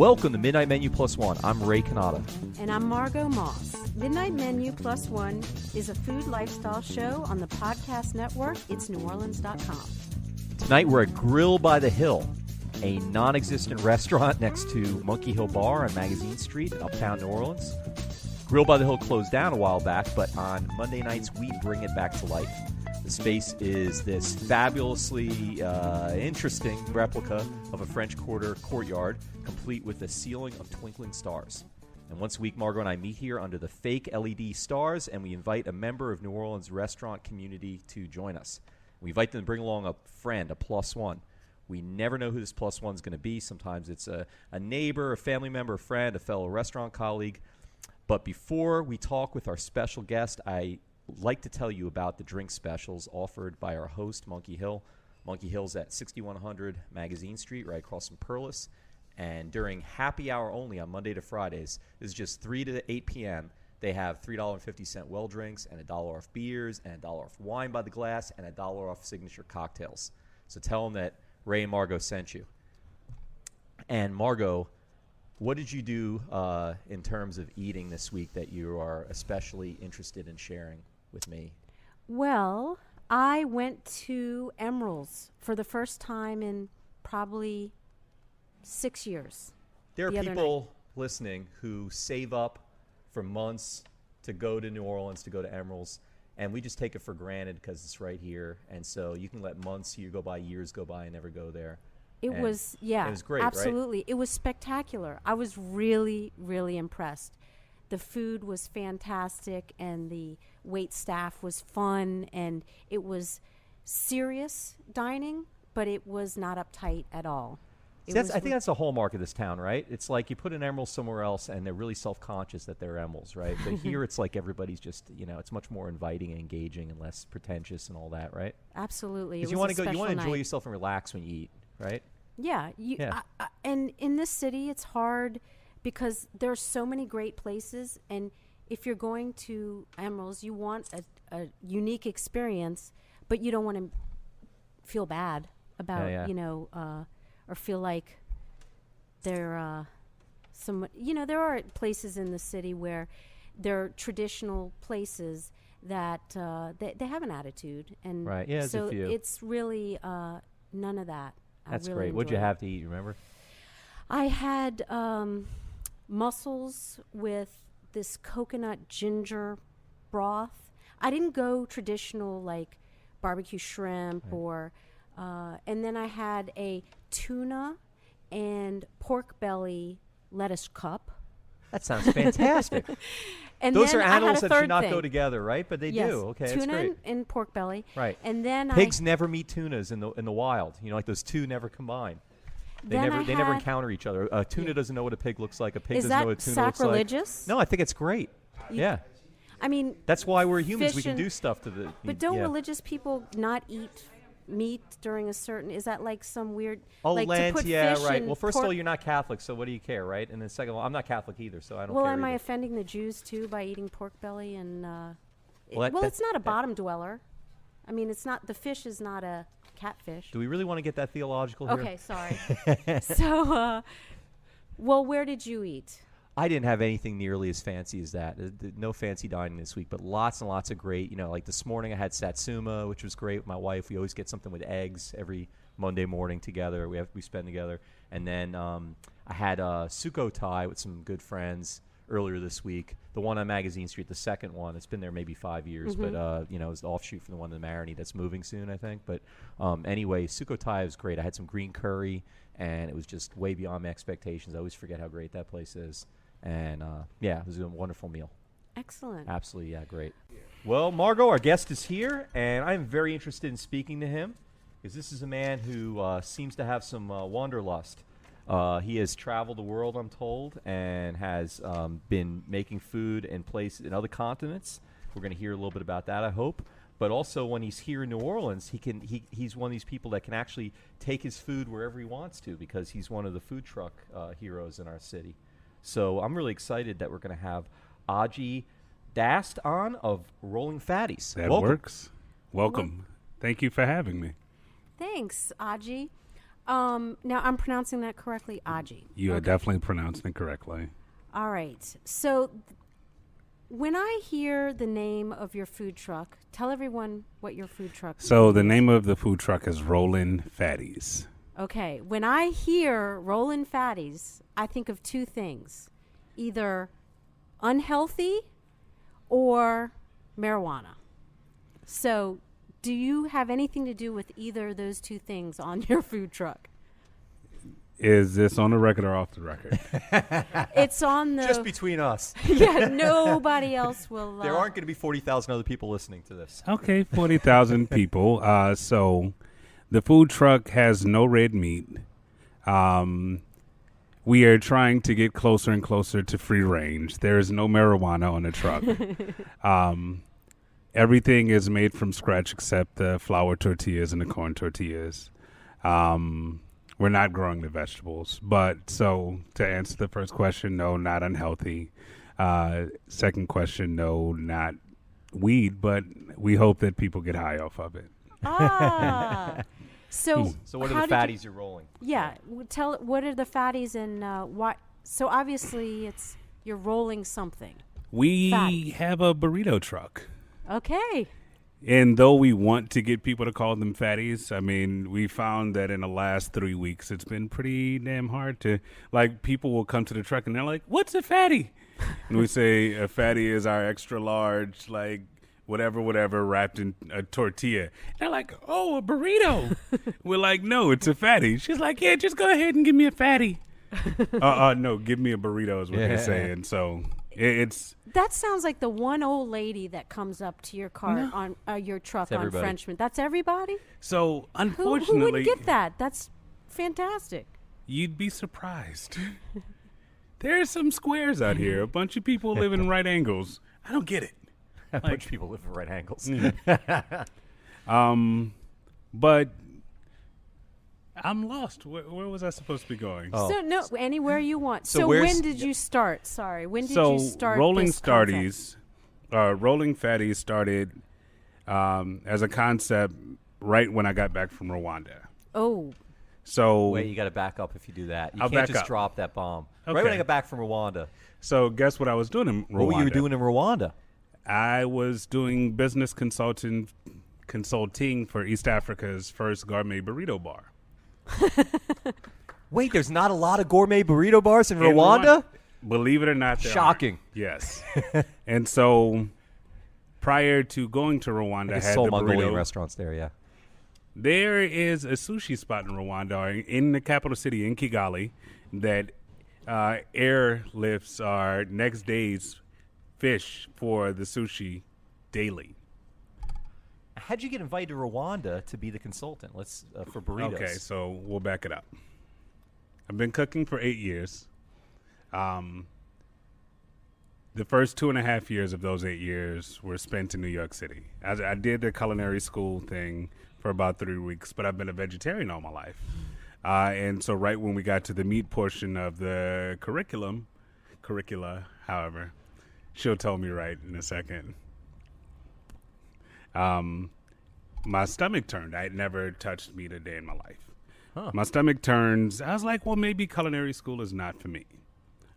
Welcome to Midnight Menu Plus One. I'm Ray Canada. And I'm Margo Moss. Midnight Menu Plus One is a food lifestyle show on the podcast network. It's NewOrleans.com. Tonight we're at Grill by the Hill, a non-existent restaurant next to Monkey Hill Bar on Magazine Street in Uptown New Orleans. Grill by the Hill closed down a while back, but on Monday nights we bring it back to life. The space is this fabulously interesting replica of a French Quarter courtyard, complete with a ceiling of twinkling stars. And once a week, Margo and I meet here under the fake LED stars, and we invite a member of New Orleans restaurant community to join us. We invite them to bring along a friend, a plus one. We never know who this plus one's going to be. Sometimes it's a neighbor, a family member, a friend, a fellow restaurant colleague. But before we talk with our special guest, I like to tell you about the drink specials offered by our host, Monkey Hill. Monkey Hill's at 6100 Magazine Street, right across from Perlis. And during happy hour only on Monday to Fridays, this is just 3 to 8 p.m., they have $3.50 well drinks and $1 off beers and $1 off wine by the glass and $1 off signature cocktails. So tell them that Ray and Margo sent you. And Margo, what did you do in terms of eating this week that you are especially interested in sharing with me? Well, I went to Emerald's for the first time in probably 6 years. There are people listening who save up for months to go to New Orleans, to go to Emerald's, and we just take it for granted because it's right here. And so you can let months here go by, years go by, and never go there. It was great, absolutely. Right? It was spectacular. I was really, really impressed. The food was fantastic, and the wait staff was fun, and it was serious dining, but it was not uptight at all. I think that's the hallmark of this town, right? It's like you put an Emerald somewhere else, and they're really self-conscious that they're Emeralds, right? But here it's like everybody's just, it's much more inviting and engaging and less pretentious and all that, right? Absolutely. Because you want to enjoy yourself and relax when you eat, right? Yeah. And in this city, it's hard because there's so many great places, and if you're going to Emerald's, you want a unique experience, but you don't want to feel bad about, or feel like there are places in the city where there are traditional places that they have an attitude, and right. Yeah, so a few. It's really none of that. That's really great. What'd you have to eat? Remember? I had mussels with this coconut ginger broth. I didn't go traditional like barbecue shrimp or. And then I had a tuna and pork belly lettuce cup. That sounds fantastic. And those then are animals that should not thing. Go together, right? But they do. Okay, tuna that's great. and pork belly. Right. And then pigs never meet tunas in the wild. Like those two never combine. They never encounter each other. A tuna doesn't know what a pig looks like. A pig doesn't know what a tuna looks like. Is that sacrilegious? No, I think it's great. Yeah. I mean, that's why we're humans. We can do stuff to the. But don't religious people not eat meat during a certain? Is that like some weird? Oh, like Lent, to put yeah, fish right. in Well, first of all, you're not Catholic, so what do you care, right? And then second of all, I'm not Catholic either, so I don't care. Well, am I either. offending the Jews too by eating pork belly and? It's not a bottom dweller. I mean, it's not. The fish is not a catfish. Do we really want to get that theological here? Okay, sorry. So, well, where did you eat? I didn't have anything nearly as fancy as that. No fancy dining this week, but lots and lots of great. Like this morning I had satsuma, which was great with my wife. We always get something with eggs every Monday morning together. We spend together. And then I had suko Thai with some good friends earlier this week. The one on Magazine Street, the second one. It's been there maybe 5 years, but it's the offshoot from the one in the Marigny that's moving soon, I think. But anyway, suko Thai was great. I had some green curry, and it was just way beyond my expectations. I always forget how great that place is. And, it was a wonderful meal. Excellent. Absolutely, yeah, great. Well, Margo, our guest is here, and I'm very interested in speaking to him because this is a man who seems to have some wanderlust. He has traveled the world, I'm told, and has been making food in places in other continents. We're going to hear a little bit about that, I hope. But also, when he's here in New Orleans, he's one of these people that can actually take his food wherever he wants to because he's one of the food truck heroes in our city. So I'm really excited that we're going to have Aiji Daste on of Rollin Fatties. That works. Welcome. Thank you for having me. Thanks, Aiji. Now I'm pronouncing that correctly, Aiji. You are definitely pronouncing it correctly. All right. So when I hear the name of your food truck, tell everyone what your food truck is. So the name of the food truck is Rollin Fatties. Okay. When I hear Rollin Fatties, I think of two things. Either unhealthy or marijuana. So do you have anything to do with either of those two things on your food truck? Is this on the record or off the record? It's on the... Just between us. Yeah, nobody else will... There aren't going to be 40,000 other people listening to this. Okay, 40,000 people. So the food truck has no red meat. We are trying to get closer and closer to free range. There is no marijuana on the truck. Everything is made from scratch except the flour tortillas and the corn tortillas. We're not growing the vegetables. But so to answer the first question, no, not unhealthy. Second question, no, not weed, but we hope that people get high off of it. Ah. So what are the fatties you're rolling? Yeah. Tell what are the fatties and what? So obviously you're rolling something. We Fatties. have a burrito truck. Okay. And though we want to get people to call them fatties, I mean, we found that in the last 3 weeks, it's been pretty damn hard to, like, people will come to the truck and they're like, what's a fatty? And we say a fatty is our extra large, like, whatever, wrapped in a tortilla. They're like, oh, a burrito. We're like, no, it's a fatty. She's like, yeah, just go ahead and give me a fatty. No, give me a burrito is what they're saying. So it's... That sounds like the one old lady that comes up to your car on your truck on Frenchman. That's everybody? So, unfortunately... Who wouldn't get that? That's fantastic. You'd be surprised. There's some squares out here. A bunch of people live in right angles. I don't get it. A bunch of people live at right angles. But I'm lost. Where was I supposed to be going? Oh. So no, anywhere you want. So So when did you start? Sorry, when did you start? Rolling this concept? Rolling Fatties started as a concept right when I got back from Rwanda. Oh. So wait, you got to back up if you do that. You I'll can't back just up. drop that bomb. Okay. Right when I got back from Rwanda. So guess what I was doing in Rwanda? What were you doing in Rwanda? I was doing business consulting for East Africa's first gourmet burrito bar. Wait, there's not a lot of gourmet burrito bars in Rwanda? Believe it or not, there Shocking. aren't. Yes. And so prior to going to Rwanda, I had Seoul the Mongolian burrito. restaurants there, yeah. There is a sushi spot in Rwanda, in the capital city, in Kigali, that airlifts our next day's fish for the sushi daily. How'd you get invited to Rwanda to be the consultant? Let's for burritos. Okay, so we'll back it up. I've been cooking for 8 years. The first 2.5 years of those 8 years were spent in New York City. I did the culinary school thing for about 3 weeks, but I've been a vegetarian all my life. And so right when we got to the meat portion of the curricula, however, she'll tell me right in a second. My stomach turned. I had never touched meat a day in my life. Huh. My stomach turns. I was like, well, maybe culinary school is not for me.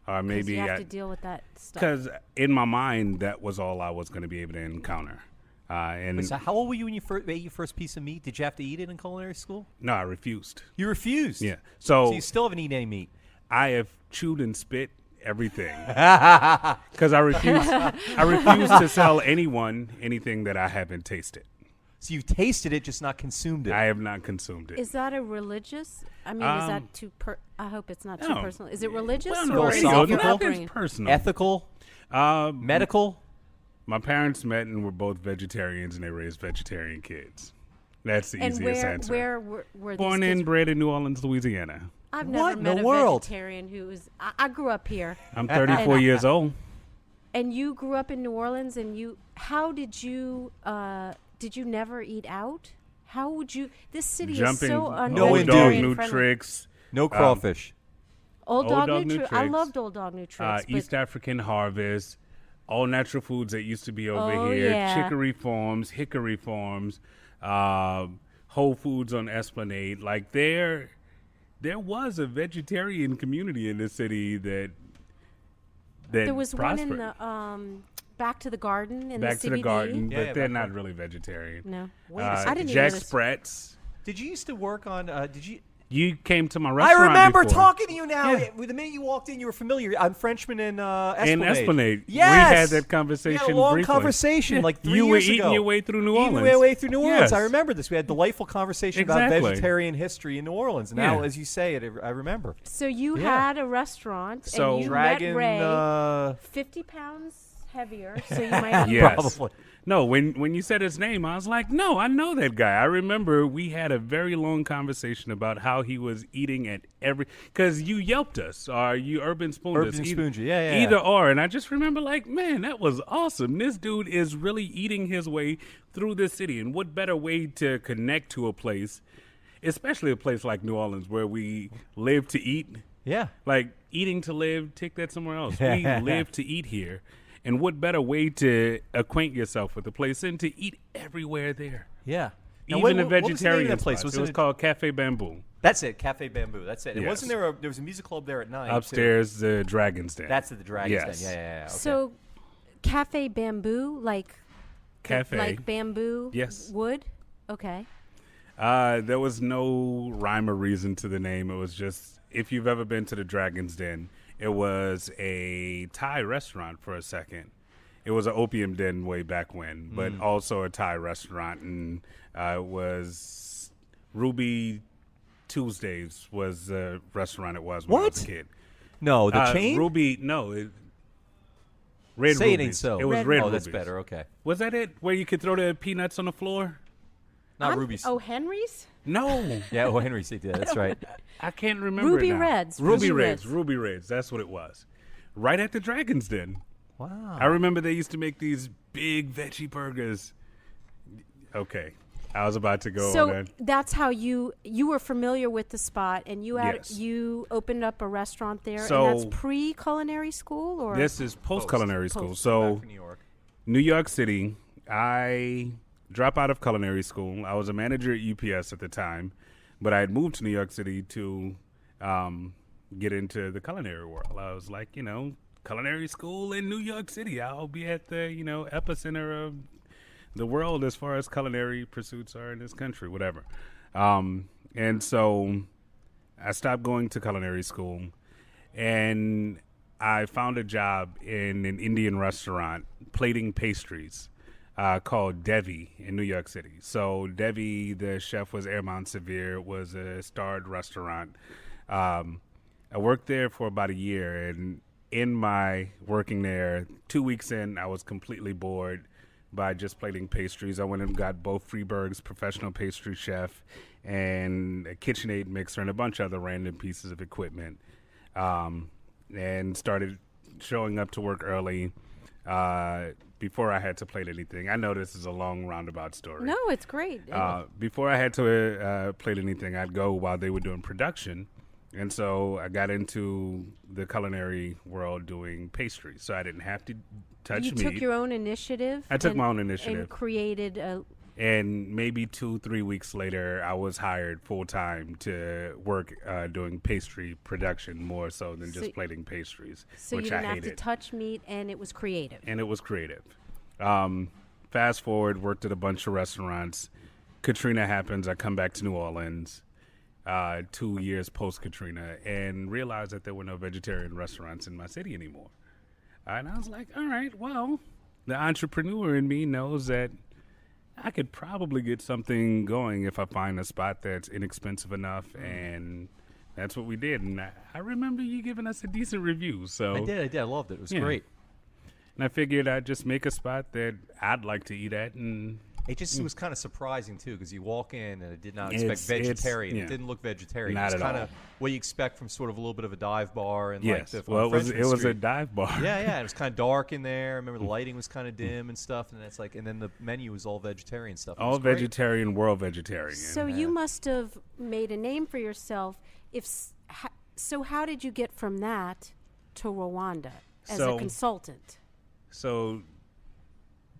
Or maybe you have to deal with that stuff. Because in my mind, that was all I was going to be able to encounter. Wait, so how old were you when you ate your first piece of meat? Did you have to eat it in culinary school? No, I refused. You refused? Yeah. So you still haven't eaten any meat? I have chewed and spit everything. Because I refuse to sell anyone anything that I haven't tasted. So you've tasted it, just not consumed it. I have not consumed it. Is that a religious? I mean, is that too I hope it's not too personal. Is it religious Well, or philosophical? Nothing's personal. Ethical? Medical? My parents met and were both vegetarians, and they raised vegetarian kids. That's the easiest answer. Where were these Born kids? and bred in New Orleans, Louisiana. I've What never in met the a world? vegetarian who was. I grew up here. I'm 34 years old. And you grew up in New Orleans, and how did you never eat out? How would you? This city is so Old Indeed. Dog un-vegetarian New friendly. Tricks. No crawfish. Old Dog New New Tricks. I Tricks. loved Old Dog New Tricks. East African Harvest. All natural foods that used to be over here. Yeah. Chicory Farms, Hickory Farms, Whole Foods on Esplanade. Like there there was a vegetarian community in the city that there was prospered. one in the Back to the Garden in Back the to the CBD. Garden, Yeah, but yeah, they're back not there. really vegetarian. No. Wait a second. I didn't even Jack notice. Spratz. Did you used to work on? Did you? You came to my I restaurant remember before. talking to you now. Yeah. The minute you walked in, you were familiar. I'm Frenchman in Esplanade. In Esplanade. Yes. We had that conversation We had a long briefly. conversation like 3 You were years eating ago. your way through New Eating Orleans. your way through New Orleans. Yes. I remember this. We had a delightful conversation about Exactly. vegetarian history in New Orleans. And now, Yeah. as you say it, I remember. So you Yeah. had a restaurant, So- and you Dragon. met Ray, 50 pounds heavier, so you might have Yes. Probably. No, when you said his name, I was like, no, I know that guy. I remember we had a very long conversation about how he was eating at every, because you Yelped us, or you Urban Spooned us. Urban Spooned you. Yeah, yeah, Either yeah. or. And I just remember like, man, that was awesome. This dude is really eating his way through this city. And what better way to connect to a place, especially a place like New Orleans where we live to eat. Yeah. Like eating to live, take that somewhere else. We live to eat here. And what better way to acquaint yourself with the place than to eat everywhere there? Yeah. Now, Even the what was the name of vegetarian that place? spots. It was called Cafe Bamboo. That's it, Cafe Bamboo. That's it. And Yes. wasn't there was a music club there at night too? Upstairs, the Dragon's Den. That's at the Dragon's Yes. Den. Yeah. Okay. So, Cafe Bamboo, like Cafe. like bamboo Yes. wood? Okay. There was no rhyme or reason to the name. It was just, if you've ever been to the Dragon's Den, it was a Thai restaurant for a second. It was an opium den way back when, but also a Thai restaurant. And it was Ruby Tuesdays was the restaurant it was when I was a What? kid. No, the chain. Ruby, no. Red Say it ain't Rubies. so. It was Red Red Oh, Rubies. that's better. Okay. Was that it? Where you could throw the peanuts on the floor? Not Ruby's. Oh, Henry's? No. Yeah. Oh, Henry said that. That's right. I can't remember Ruby it now. Reds. Ruby Ruby Reds. Reds. Ruby Reds. That's what it was. Right at the Dragon's Den. Wow. I remember they used to make these big veggie burgers. Okay. I was about to go on So that. that's how you were familiar with the spot, and you had Yes. you opened up a restaurant there, So- and that's pre-culinary school, or This is post-culinary school. Post. So Back from New York. New York City, I dropped out of culinary school. I was a manager at UPS at the time, but I had moved to New York City to get into the culinary world. I was like, culinary school in New York City. I'll be at the, epicenter of the world as far as culinary pursuits are in this country, whatever. And so I stopped going to culinary school, and I found a job in an Indian restaurant plating pastries called Devi in New York City. So Devi, the chef, was Airmont Severe, was a starred restaurant. I worked there for about a year, and in my working there, 2 weeks in, I was completely bored by just plating pastries. I went and got Bo Freeberg's professional pastry chef and a KitchenAid mixer and a bunch of other random pieces of equipment, and started showing up to work early before I had to plate anything. I know this is a long roundabout story. no, it's great. Before I had to plate anything, I'd go while they were doing production. And so I got into the culinary world doing pastries. So I didn't have to touch you meat. took your own initiative. I took and- my own initiative. and created a. And maybe 2-3 weeks later, I was hired full time to work doing pastry production more so than just So- plating pastries, So which you didn't I have hated. to touch meat, and it was creative. And it was creative. Fast forward, worked at a bunch of restaurants. Katrina happens. I come back to New Orleans 2 years post Katrina and realized that there were no vegetarian restaurants in my city anymore. And I was like, all right, well, the entrepreneur in me knows that I could probably get something going if I find a spot that's inexpensive enough. And that's what we did. And I remember you giving us a decent review. So I did. I loved it. It was Yeah. great. And I figured I'd just make a spot that I'd like to eat at. And It just was kind of surprising too, because you walk in and it did not expect It's- vegetarian. yeah. It didn't look vegetarian. Not it was at kind all. of what you expect from sort of a little bit of a dive bar and yes, like the well, on it was Frenchman a Street. dive bar. Yeah, it was kind of dark in there. I remember the lighting was kind of dim and stuff, and it's like, and then the menu was all vegetarian stuff. It All was great. vegetarian, world vegetarian. So you must have made a name for yourself. So how did you get from that to Rwanda as a So- consultant? So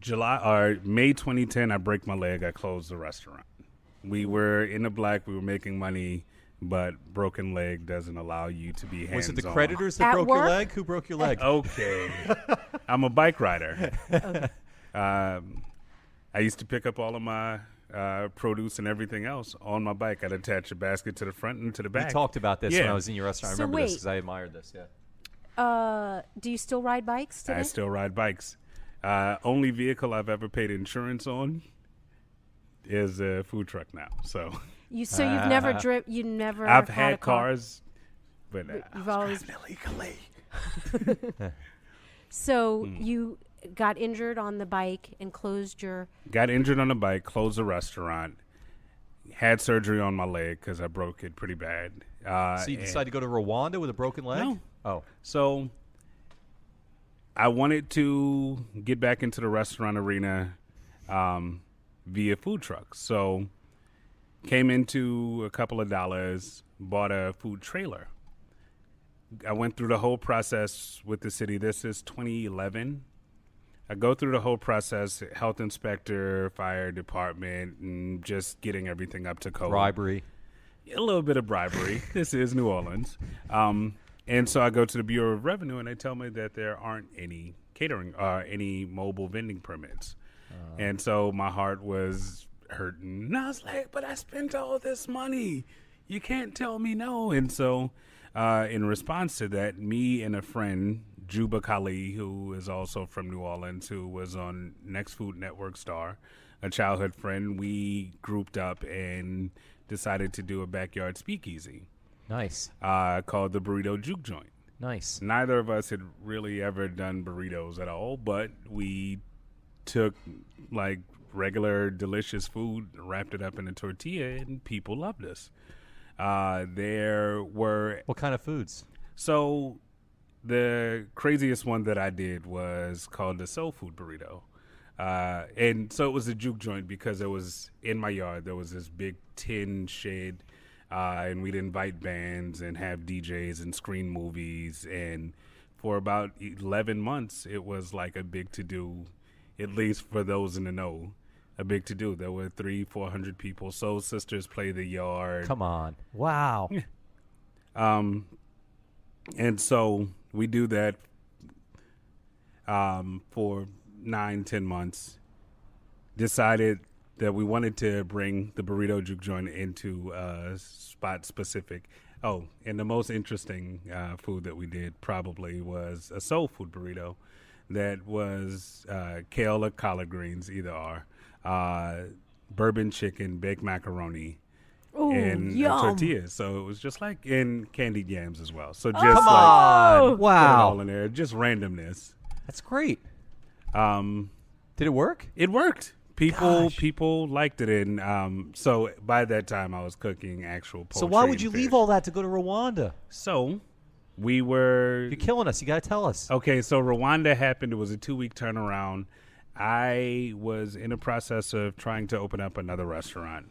May 2010, I break my leg. I closed the restaurant. We were in the black. We were making money, but broken leg doesn't allow you to be hands-on. Was it the creditors that At broke your work? leg? Who broke your leg? Okay. I'm a bike rider. Okay. I used to pick up all of my produce and everything else on my bike. I'd attach a basket to the front and to the back. We talked about this when I was in your restaurant. I So remember this wait. because I admired this. Yeah. Do you still ride bikes today? I still ride bikes. Only vehicle I've ever paid insurance on is a food truck now. So You've never driven. You never. I've had had a car. cars, but You've I always was driving illegally. So you got injured on the bike and closed your. Got injured on the bike, closed the restaurant, had surgery on my leg because I broke it pretty bad. So you decided to go to Rwanda with a broken leg? No. Oh. So I wanted to get back into the restaurant arena via food trucks. So came into a couple of dollars, bought a food trailer. I went through the whole process with the city. This is 2011. I go through the whole process, health inspector, fire department, and just getting everything up to code. Bribery. A little bit of bribery. This is New Orleans. And so I go to the Bureau of Revenue, and they tell me that there aren't any catering, any mobile vending permits. And so my heart was hurting. And I was like, but I spent all this money. You can't tell me no. And so in response to that, me and a friend, Juba Kali, who is also from New Orleans, who was on Next Food Network Star, a childhood friend, we grouped up and decided to do a backyard speakeasy. Nice. Called the Burrito Juke joint. Nice. Neither of us had really ever done burritos at all, but we took like regular delicious food, wrapped it up in a tortilla, and people loved us. There were What kind of foods? so the craziest one that I did was called the soul food burrito. And so it was a juke joint because it was in my yard. There was this big tin shed, and we'd invite bands and have DJs and screen movies. And for about 11 months, it was like a big to-do, at least for those in the know, a big to-do. There were 300-400 people. Soul Sisters play the yard. Come on. Wow. And so we do that for 9-10 months. Decided that we wanted to bring the Burrito Juke joint into spot specific. Oh, and the most interesting food that we did probably was a soul food burrito that was kale or collard greens, either are, bourbon chicken, baked macaroni, and a tortilla. So it was just like, and candied yams as well. So just Come like on. put it all Wow. in there, just randomness. That's great. Um, Did it work? It worked. People liked it, and so by that time I was cooking actual poultry. So why would you and leave fish. all that to go to Rwanda? So we were You're killing us. You got to tell us. okay. So Rwanda happened. It was a 2-week turnaround. I was in the process of trying to open up another restaurant.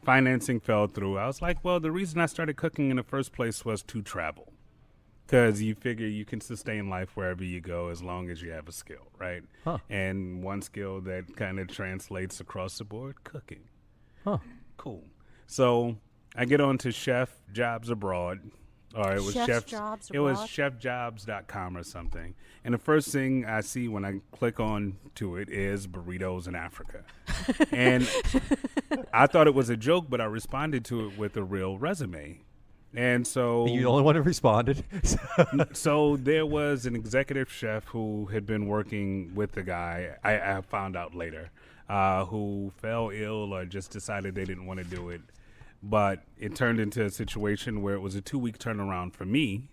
Financing fell through. I was like, well, the reason I started cooking in the first place was to travel. Because you figure you can sustain life wherever you go as long as you have a skill, right? Huh. And one skill that kind of translates across the board, cooking. Huh. Cool. So I get on to Chef Jobs Abroad. Or it was Jobs it was Abroad? chefjobs.com or something. And the first thing I see when I click on to it is burritos in Africa. And I thought it was a joke, but I responded to it with a real resume. And so You're the only one who responded. so there was an executive chef who had been working with the guy, I found out later, who fell ill or just decided they didn't want to do it. But it turned into a situation where it was a 2-week turnaround for me,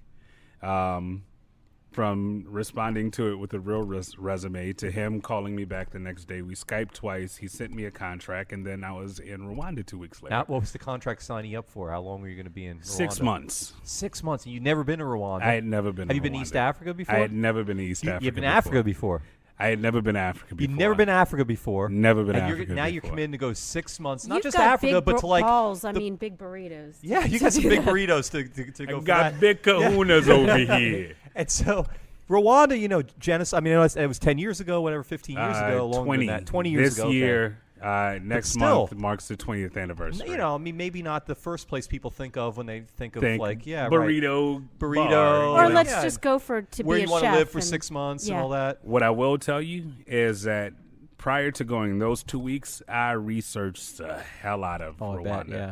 from responding to it with a real resume to him calling me back the next day. We Skyped twice. He sent me a contract, and then I was in Rwanda 2 weeks later. Now, what was the contract signing you up for? How long were you going to be in Rwanda? 6 months. 6 months. And you'd never been to Rwanda? I had never been Have to you been to Rwanda. East Africa before? I had never been to East Africa You've been to before. Africa before. I had never been to Africa before. You've never been to Africa before. Never been to and Africa now before. you're committed to go 6 months, not You've just got Africa, big but to like balls. I mean, big burritos. yeah, you got some big burritos to go I for got that. big kahunas over here. And so Rwanda, genocide. I mean, it was 10 years ago, whatever, 15 years ago, longer 20. than that. 20 years this ago. Okay. year, Next still, month marks the 20th anniversary. You know, I mean, maybe not the first place people think of when they think of burrito, burrito, or let's just go for to where be you a want to chef live for 6 months and all that. What I will tell you is that prior to going those 2 weeks, I researched the hell out of Rwanda. I bet, yeah.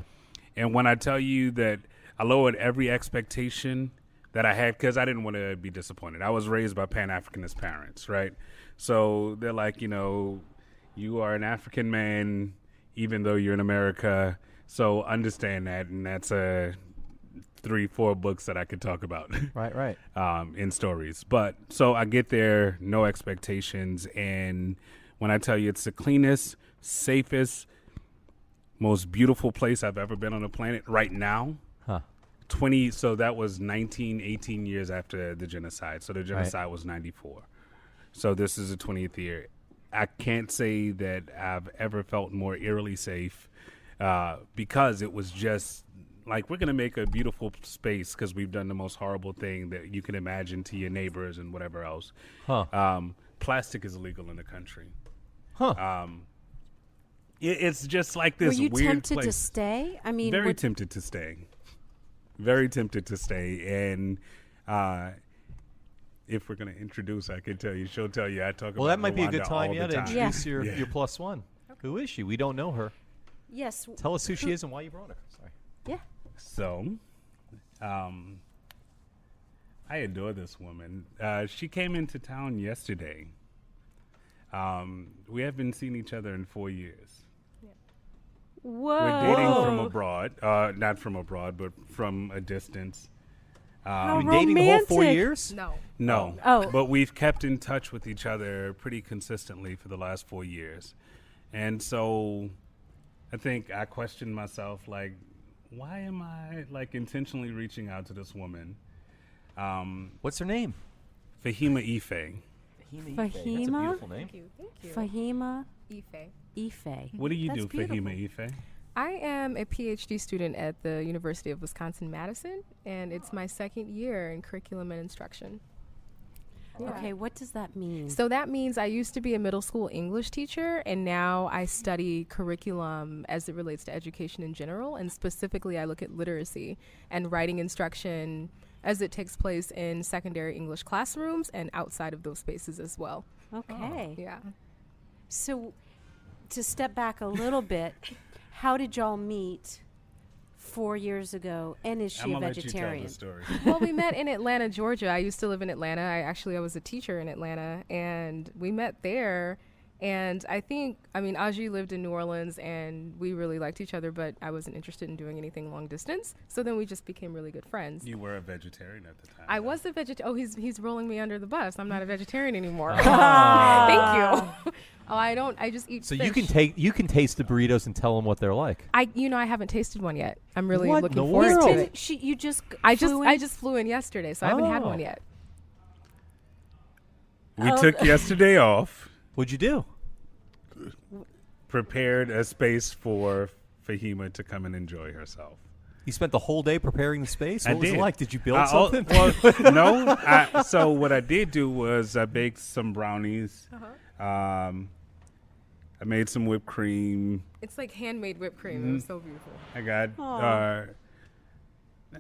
And when I tell you that I lowered every expectation that I had, because I didn't want to be disappointed. I was raised by Pan-Africanist parents, right? So they're like, you know, you are an African man, even though you're in America. So understand that, and that's 3-4 books that I could talk about. Right. In stories. But so I get there, no expectations, and when I tell you it's the cleanest, safest, most beautiful place I've ever been on the planet right now. Huh. So that was 18 years after the genocide. So the genocide was 94. So this is the 20th year. I can't say that I've ever felt more eerily safe because it was just like, we're going to make a beautiful space because we've done the most horrible thing that you can imagine to your neighbors and whatever else. Plastic is illegal in the country. It's just like this weird place. Were you tempted to stay? I mean, very tempted to stay. Very tempted to stay. And if we're going to introduce, I can tell you, she'll tell you I talk about Rwanda. Well, that might be a good time, to introduce your plus one. Okay. Who is she? We don't know her. Yes. Tell us who she is and why you brought her. Sorry. Yeah. So, I adore this woman. She came into town yesterday. We have been seeing each other in 4 years. Whoa. We're dating from abroad. Not from abroad, but from a distance. How You've been dating the whole 4 romantic. years? No. Oh. But we've kept in touch with each other pretty consistently for the last 4 years. And so I think I questioned myself, like, why am I, like, intentionally reaching out to this woman? What's her name? Fahima Ife. Fahima? That's a beautiful name. Thank you. Fahima Ife. What do you That's do, beautiful. Fahima Ife? I am a PhD student at the University of Wisconsin-Madison, and it's my second year in curriculum and instruction. Yeah. Okay, what does that mean? So that means I used to be a middle school English teacher, and now I study curriculum as it relates to education in general, and specifically I look at literacy and writing instruction as it takes place in secondary English classrooms and outside of those spaces as well. Okay. Yeah. So to step back a little bit, how did y'all meet 4 years ago, and is she a vegetarian? Let you tell the story. Well, we met in Atlanta, Georgia. I used to live in Atlanta. I was a teacher in Atlanta, and we met there. And I mean, Aiji lived in New Orleans, and we really liked each other, but I wasn't interested in doing anything long distance. So then we just became really good friends. You were a vegetarian at the time. I was a vegetarian. Oh, he's rolling me under the bus. I'm not a vegetarian anymore. Thank you. I just eat So fish. you can taste the burritos and tell them what they're like. I haven't tasted one yet. I'm really What looking in the forward world? to it. You just I flew in? just flew in yesterday, so I haven't had one yet. We took yesterday off. What'd you do? Prepared a space for Fahima to come and enjoy herself. You spent the whole day preparing the space? I What was did. it like? Did you build something? No. So what I did do was I baked some brownies. I made some whipped cream. It's like handmade whipped cream. It was so beautiful. I got.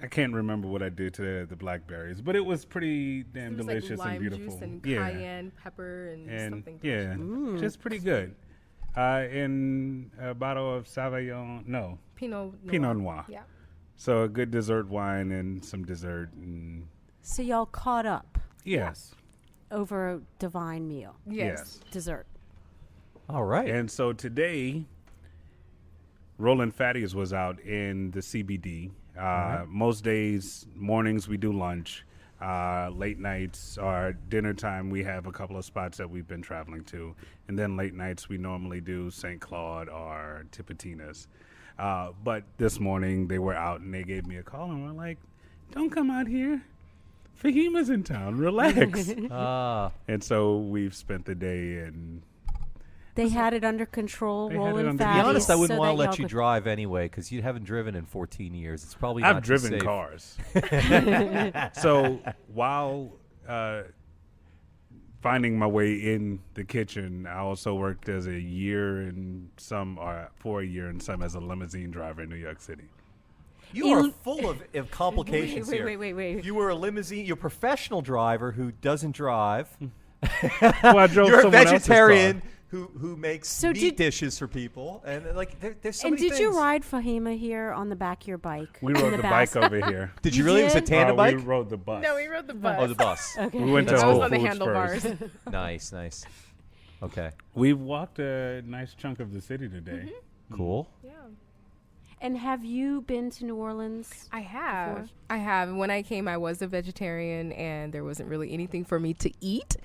I can't remember what I did today at the blackberries, but it was pretty damn It was delicious like lime and beautiful. juice and cayenne pepper and something delicious. just pretty good. In a bottle of Sauvignon, no, Pinot Noir. Yeah. So a good dessert wine and some dessert. And So y'all caught up yes. over a divine meal, Yes. dessert. All right. And so today, Rollin Fatties was out in the CBD. Most days, mornings we do lunch. Late nights or dinner time, we have a couple of spots that we've been traveling to. And then late nights, we normally do St. Claude or Tipitina's. But this morning, they were out and they gave me a call and were like, don't come out here. Fahima's in town. Relax. And so we've spent the day and They had it under control, They had it Rollin under To Fatties. be honest, I wouldn't so want to that let y'all you drive anyway because you haven't driven in 14 years. It's probably not I've too driven safe. cars. So while finding my way in the kitchen, I also worked as a year and some, or for a year and some, as a limousine driver in New York City. You are full of complications here. Wait. You were a limousine. You're a professional driver who doesn't drive. Well, I drove You're a someone else's vegetarian car. who makes So meat dishes for people, and like there's so And many did things. you ride Fahima here on the back of your bike? We in rode the bike back? over here. Did you You really? It was a did? tandem bike. We rode the bus. No, we rode the bus. Oh, the bus. Okay. We went to I was Whole on the Foods handlebars. first. Nice. Okay, We've walked a nice chunk of the city today. cool. Yeah. And have you been to New Orleans? I have. Before? I have. When I came, I was a vegetarian, and there wasn't really anything for me to eat.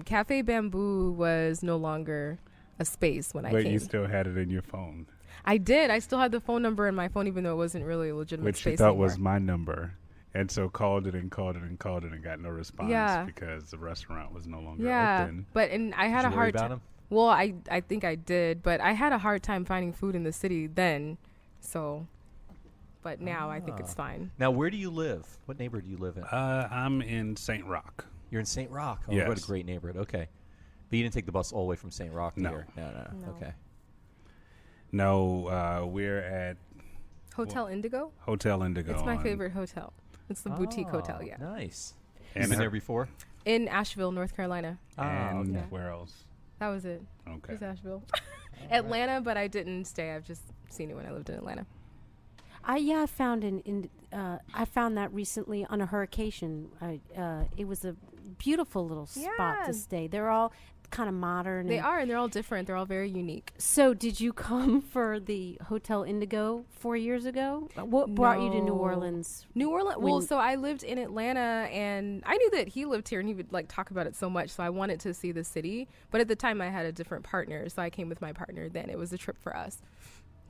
Cafe Bamboo was no longer a space when I But came. you still had it in your phone, I did. I still had the phone number in my phone, even though it wasn't really a legitimate which space you thought anymore. was my number. And so called it and got no response Yeah. because the restaurant was no longer Yeah, open. but I had Did a you worry hard about time. him? Well, I think I did, but I had a hard time finding food in the city then. So, but now I think it's fine. Now, where do you live? What neighborhood do you live in? I'm in St. Rock. You're in St. Rock. Oh, Yes. what a great neighborhood. Okay, but you didn't take the bus all the way from St. Rock to No. here. No. No. Okay. No, we're at Hotel Indigo? Hotel Indigo. It's my on- favorite hotel. It's the boutique hotel, yeah. Nice. And you been her- there before? In Asheville, North Carolina. And okay. where else? That was it. Okay. Just Asheville. Atlanta, but I didn't stay. I've just seen it when I lived in Atlanta. I found I found that recently on a hurricane. It was a beautiful little spot Yeah. to stay. They're all kind of modern. They and are, and they're all different. They're all very unique. So, did you come for the Hotel Indigo 4 years ago? What brought you to New No. Orleans? New Orleans. Well, When- so I lived in Atlanta, and I knew that he lived here, and he would like talk about it so much. So I wanted to see the city, but at the time I had a different partner, so I came with my partner. Then it was a trip for us.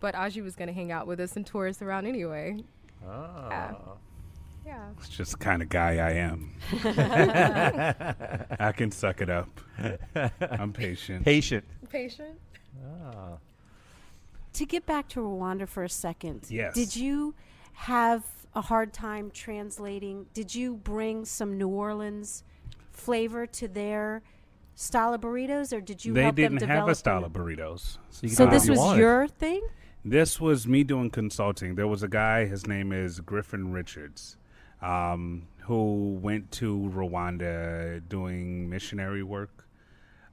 But Aiji was going to hang out with us and tour us around anyway. Oh. Yeah. It's just the kind of guy I am. I can suck it up. I'm patient. Patient. Patient. Ah. To get back to Rwanda for a second, Yes. did you have a hard time translating? Did you bring some New Orleans flavor to their style of burritos, or did you They help them didn't develop have a style them? of burritos. So, you So can do this what you was wanted. your thing? This was me doing consulting. There was a guy, his name is Griffin Richards, who went to Rwanda doing missionary work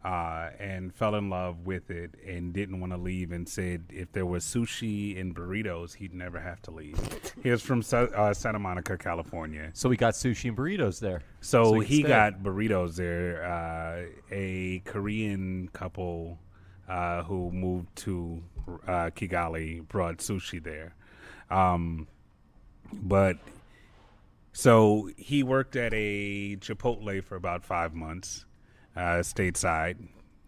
and fell in love with it and didn't want to leave, and said if there was sushi and burritos, he'd never have to leave. He was from Santa Monica, California. So we got sushi and burritos there. So you he could stay. got burritos there. A Korean couple who moved to Kigali brought sushi there. But so he worked at a Chipotle for about 5 months, stateside.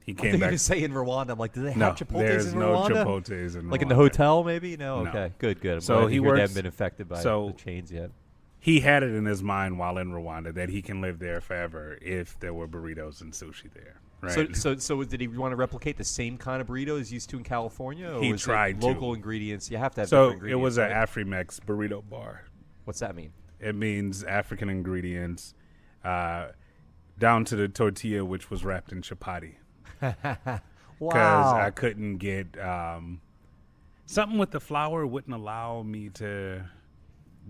He I came think you back. just say in Rwanda. I'm like, do they No, have Chipotles there's in no Rwanda? Chipotles in Like in Rwanda. the hotel, maybe? No? No. Okay, good. I'm So glad to he hear works- they haven't been affected by so- the chains yet. He had it in his mind while in Rwanda that he can live there forever if there were burritos and sushi there. Right? So did he want to replicate the same kind of burrito as used to in California? Or He was tried it to. local ingredients. You have to have So different it was ingredients, an Afrimex burrito bar. What's that mean? It means African ingredients, down to the tortilla, which was wrapped in chapati. Because Wow. I couldn't get something with the flour wouldn't allow me to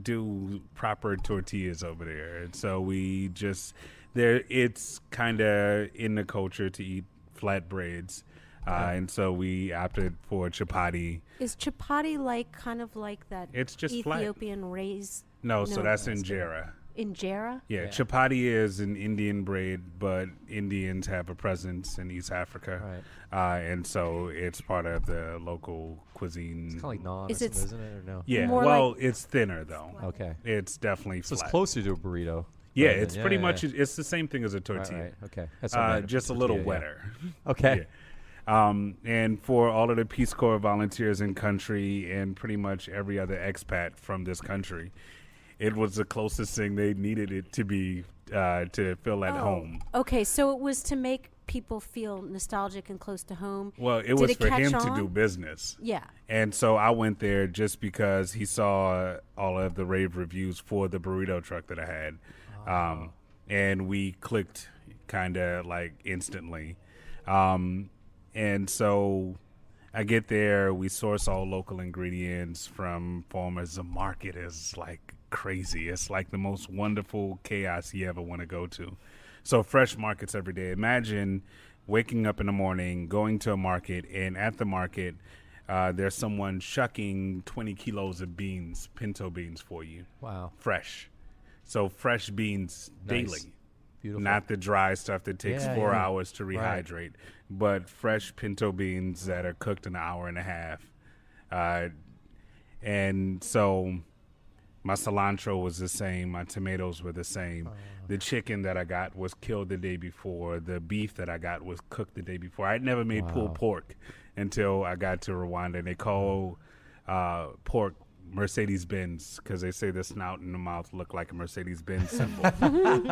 do proper tortillas over there, and so we just there. It's kind of in the culture to eat flatbreads, and so we opted for chapati. Is chapati kind of like that It's just flat. Ethiopian raised No, so that's that's injera. injera? Yeah, Yeah. chapati is an Indian bread, but Indians have a presence in East Africa, and so it's part of the local cuisine. It's kind of like naan, Is it isn't it? Or no? Yeah, more well, like- it's thinner though. Okay. It's definitely So flat. it's closer to a burrito. Yeah, rather it's than- pretty yeah, much yeah. it's the same thing as a Right, tortilla, right. Okay. That's what I meant, just a tortilla, little yeah. wetter. Okay. Yeah. And for all of the Peace Corps volunteers in country and pretty much every other expat from this country, it was the closest thing they needed it to be to feel at home. Okay, so it was to make people feel nostalgic and close to home. Well, it Did was it for catch him to on? do business. Yeah. And so I went there just because he saw all of the rave reviews for the burrito truck that I had. And we clicked kind of like instantly. And so I get there, we source all local ingredients from farmers. The market is like crazy. It's like the most wonderful chaos you ever want to go to. So fresh markets every day. Imagine waking up in the morning, going to a market, and at the market, there's someone shucking 20 kilos of beans, pinto beans for you. Wow. Fresh. So fresh beans Nice. daily. Beautiful. Not the dry stuff that takes Yeah, 4 yeah. hours to rehydrate, but fresh pinto beans that are cooked in an hour and a half. And so my cilantro was the same. My tomatoes were the same. The chicken that I got was killed the day before. The beef that I got was cooked the day before. I'd never made pulled pork until I got to Rwanda. And they call pork Mercedes-Benz because they say the snout and the mouth look like a Mercedes-Benz symbol.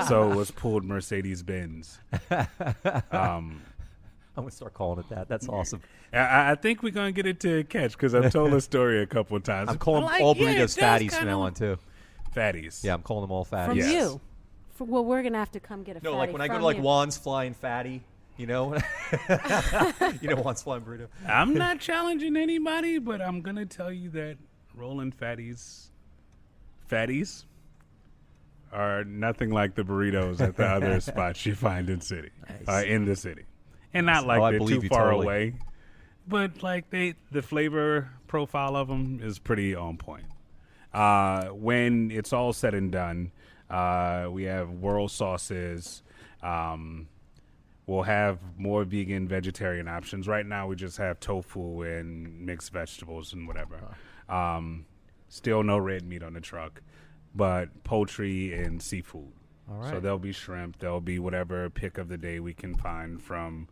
So it was pulled Mercedes-Benz. I'm going to start calling it that. That's awesome. I think we're going to get it to catch because I've told the story a couple of times. I'm calling all burritos fatties from now on, too. Fatties. Yeah, I'm calling them all fatties. From Yes. you. Well, we're going to have to come get a No, fatty like when I go from to like you. Juan's Flying Fatty, you know? Juan's Flying Burrito. I'm not challenging anybody, but I'm going to tell you that Rollin Fatties are nothing like the burritos at the other spots you find in the city. And not like I they're believe too you far totally. away, but like the flavor profile of them is pretty on point. When it's all said and done, we have world sauces. We'll have more vegan, vegetarian options. Right now, we just have tofu and mixed vegetables and whatever. Still no red meat on the truck, but poultry and seafood. All right. So there'll be shrimp. There'll be whatever pick of the day we can find from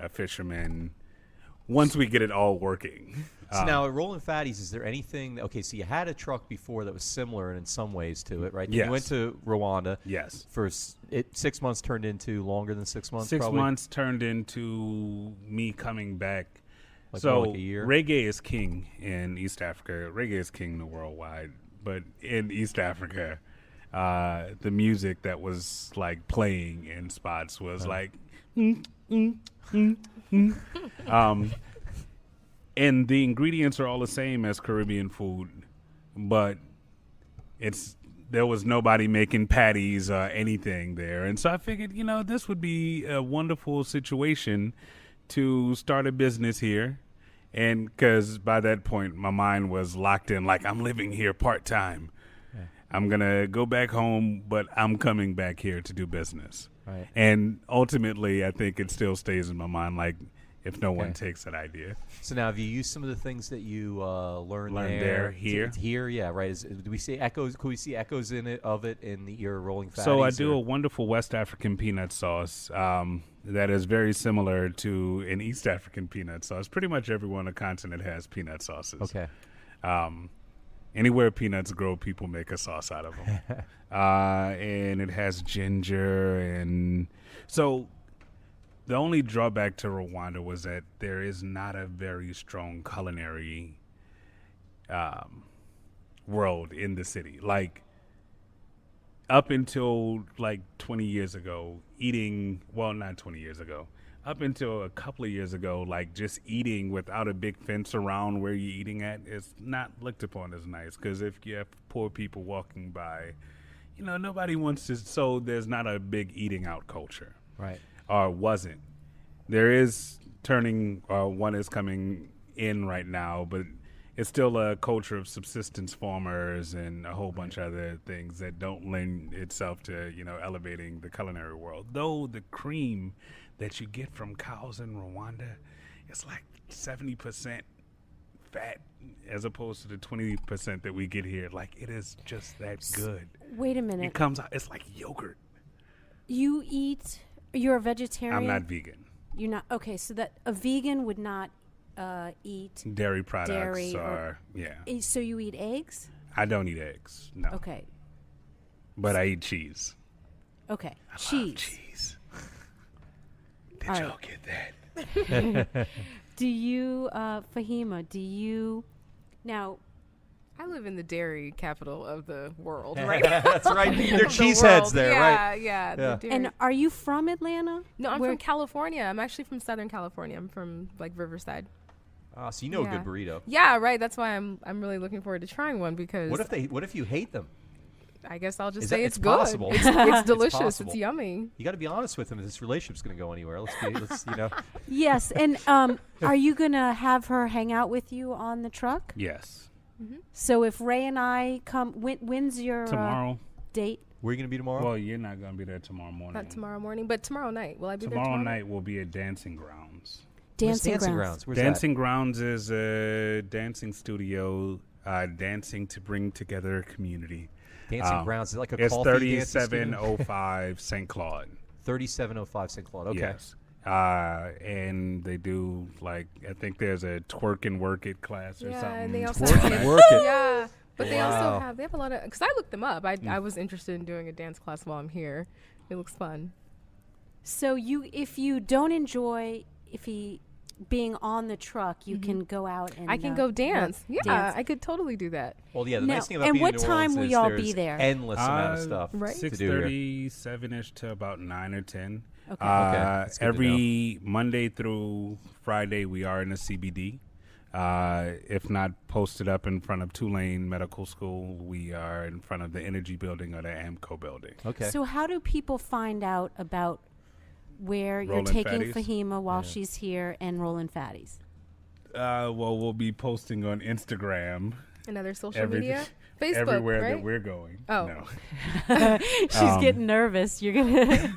a fisherman once we get it all working. So now at Rollin Fatties, is there anything? Okay, so you had a truck before that was similar in some ways to it, right? Then Yes. You went to Rwanda. Yes. For 6 months turned into longer than 6 months. 6 probably? months turned into me coming back. Like so more like a year? reggae is king in East Africa. Reggae is king worldwide, but in East Africa, the music that was like playing in spots was like, and the ingredients are all the same as Caribbean food, but there was nobody making patties or anything there. And so I figured, this would be a wonderful situation to start a business here. And because by that point, my mind was locked in, like I'm living here part-time. Yeah. I'm going to go back home, but I'm coming back here to do business. Right. And ultimately, I think it still stays in my mind, like, if no one takes that idea. So now, have you used some of the things that you learned there here? Here, yeah, right. Do we see echoes? Could we see echoes of it in your Rolling Fatties? So I do a wonderful West African peanut sauce that is very similar to an East African peanut sauce. Pretty much everyone on the continent has peanut sauces. Okay. Anywhere peanuts grow, people make a sauce out of them. And it has ginger. And so the only drawback to Rwanda was that there is not a very strong culinary world in the city. Like, up until like 20 years ago, not 20 years ago, up until a couple of years ago, like just eating without a big fence around where you're eating at is not looked upon as nice. Because if you have poor people walking by, nobody wants to. So there's not a big eating out culture. Right. Or wasn't. There is one is coming in right now, but it's still a culture of subsistence farmers and a whole bunch of other things that don't lend itself to, elevating the culinary world. Though the cream that you get from cows in Rwanda is like 70% fat as opposed to the 20% that we get here. Like, it is just that good. Wait a minute. It comes out, it's like yogurt. You're a vegetarian? I'm not vegan. You're not? Okay, so that a vegan would not eat Dairy products dairy are, yeah. So you eat eggs? I don't eat eggs, no. Okay. But I eat cheese. Okay. I Cheese. love cheese. Did All y'all right. get that? Do you, Fahima, now, I live in the dairy capital of the world, right? That's right. They're The cheeseheads world. there, right? Yeah. Yeah. The dairy. And are you from Atlanta? No, I'm Where- from California. I'm actually from Southern California. I'm from like Riverside. So you know a Yeah. good burrito. Yeah, right. That's why I'm really looking forward to trying one because What if you hate them? I guess I'll just Is say that- it's it's good. possible. It's delicious. possible. It's yummy. You got to be honest with them. If this relationship's going to go anywhere. Let's Yes. And are you going to have her hang out with you on the truck? Yes. So if Ray and I come, when's your Tomorrow. date? Where are you going to be tomorrow? Well, you're not going to be there tomorrow morning. Not tomorrow morning, but tomorrow night. Will I be there Tomorrow tomorrow night we'll be at Dancing Grounds. Where's Dancing Grounds. Where's Dancing Grounds is a dancing studio, dancing to bring together a community. that? Dancing Grounds is like a It's coffee dancing studio? 3705 St. Claude. 3705 St. Claude. Okay. Yes. And they do like I think there's a twerk and work it class or Yeah, something. and they also Twerk have and work it. Yeah, but they Wow. also have a lot of because I looked them up. I was interested in doing a dance class while I'm here. It looks fun. So if you don't enjoy being on the truck, you can go out and I can go dance. Yeah, dance. I could totally do that. Well, yeah. The Now, nice thing about and being what in New time Orleans will is y'all there's be there? endless amount of stuff Right. to do here. 6:37ish to about 9 or 10. Okay. Okay, that's good to Every Monday through Friday, we are in the CBD. If not posted up in front of Tulane Medical School, we are in front of the Energy Building or the AMCO building. Okay. So how do people find out about where you're Rollin taking Fatties? Fahima while she's here and Rollin Fatties? Well, we'll be posting on Instagram. Another social Everything- media, Facebook, everywhere right? that we're going. Oh. No. She's getting nervous. You're gonna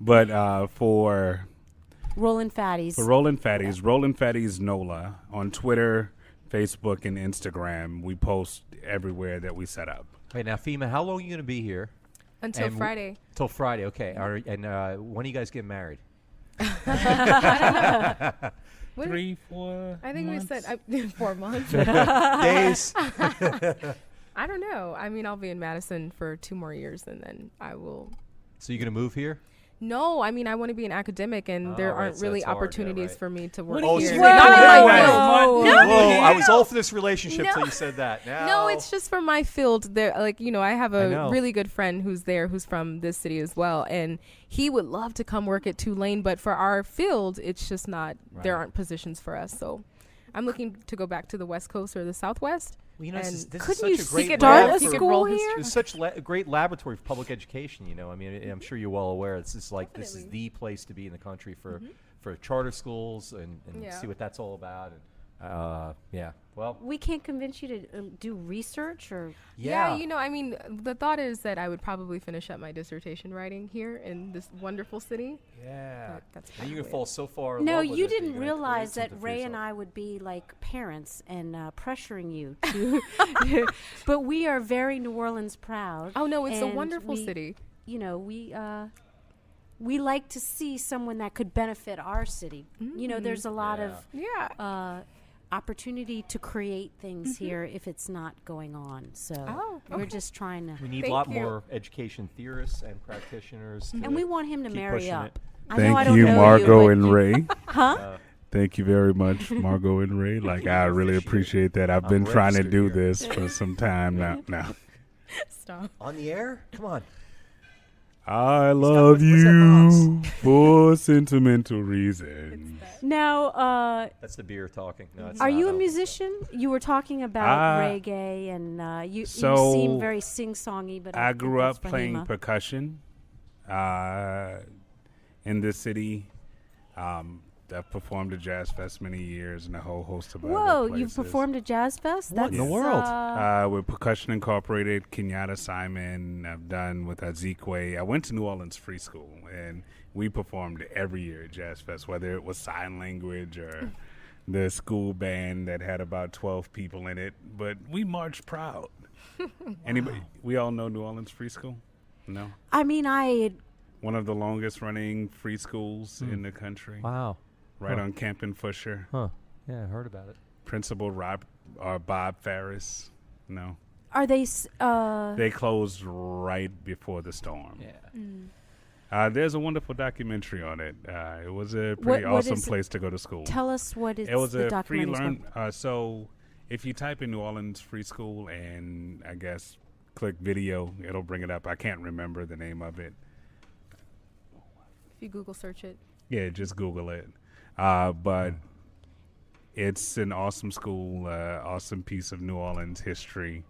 But for Rollin Fatties. Rollin Fatties, Rollin Fatties NOLA on Twitter, Facebook, and Instagram. We post everywhere that we set up. Wait, now, Fahima, how long are you going to be here? Until And Friday. Till Friday, okay. And when are you guys getting married? What- 3, 4. I think months? we said 4 months. Days. I don't know. I mean, I'll be in Madison for 2 more years, and then I will. So you're going to move here? No, I mean, I want to be an academic, and there right, aren't so really it's hard, yeah, opportunities right. for me to work Oh, here. so Whoa. you're Not in gonna my move field. away. No. Whoa, I was all for this relationship till you said that. No, it's just for my field. There, I have I a know. really good friend who's from this city as well, and he would love to come work at Tulane, but for our field, it's just not. There Right. aren't positions for us, so I'm looking to go back to the West Coast or the Southwest. Well, you know, this And is couldn't such you a great start lab a for- school his- here? It's such a great laboratory for public education. You know, I mean, I'm sure you're well aware. It's just like this is Definitely. the place to be in the country for charter schools and Yeah. see what that's all about. And yeah, well, We can't convince you to do research or yeah. I mean, the thought is that I would probably finish up my dissertation writing here in this wonderful city. Yeah. But that's And you can probably fall so far. in No, love with you it that didn't you're gonna realize create that something for Ray and yourself. I would be like parents and pressuring you to. But we are very New Orleans proud. Oh no, it's a and wonderful we- city. You know, we like to see someone that could benefit our city. You know, there's a lot of Yeah. opportunity to create things here if it's not going on. So Oh, we're okay. just trying to. We need Thank a lot you. more education theorists and practitioners. And we want him to keep marry pushing up. it. I know I Thank don't you, know Margo but- and Ray. Huh? Thank you very much, Margo and Ray. Like, I really appreciate that. I've been trying to registered do here. this for some time now. Stop. On the air? Come on. I love what's that you for sentimental reasons. Now, That's the beer talking. No, it's are not. you a No. musician? You were talking about reggae, and you seem very sing-songy. But I think grew that's up playing Fahima. percussion in this city. I've performed at Jazz Fest many years and a whole host of other Whoa, places. you've performed at Jazz Fest? What in the That's, world? With Percussion Incorporated, Kenyatta Simon. I've done with Azikwe. I went to New Orleans Free School, and we performed every year at Jazz Fest, whether it was sign language or the school band that had about 12 people in it. But we marched proud. Anybody? We all know New Orleans Free School? No? I mean, One of the longest running free schools in the country. Wow. Right on Camp and Fusher. Huh. Yeah, I heard about it. Principal Bob Ferris. No. are they? They closed right before the storm. Yeah. There's a wonderful documentary on it. It was a What pretty awesome is it? place to go to school. Tell us what it's It was the a free documentary's learn. So if you type in New Orleans Free School and I guess click video, it'll bring it up. I can't remember the name of it. If you Google search it. Yeah, just Google it. But it's an awesome school, awesome piece of New Orleans history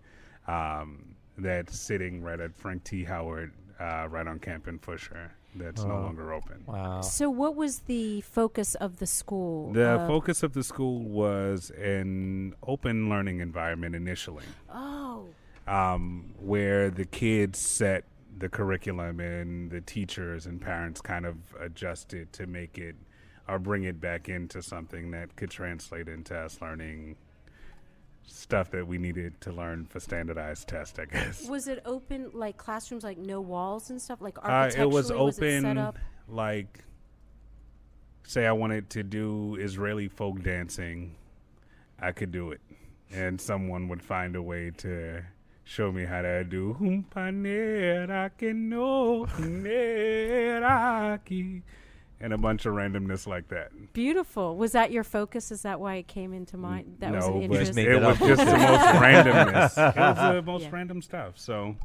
that's sitting right at Frank T. Howard, right on Camp and Fusher. That's no longer open. Wow. So what was the focus of the school? The focus of the school was an open learning environment initially. Oh. Where the kids set the curriculum and the teachers and parents kind of adjusted to make it or bring it back into something that could translate into us learning stuff that we needed to learn for standardized tests, I guess. Was it open, like classrooms, like no walls and stuff? Like architecturally, it was open, was it set up? like, say I wanted to do Israeli folk dancing, I could do it. And someone would find a way to show me how to do and a bunch of randomness like that. Beautiful. Was that your focus? Is that why it came into mind? That was an No, but interest. it was just the most randomness. It was the most random stuff. So,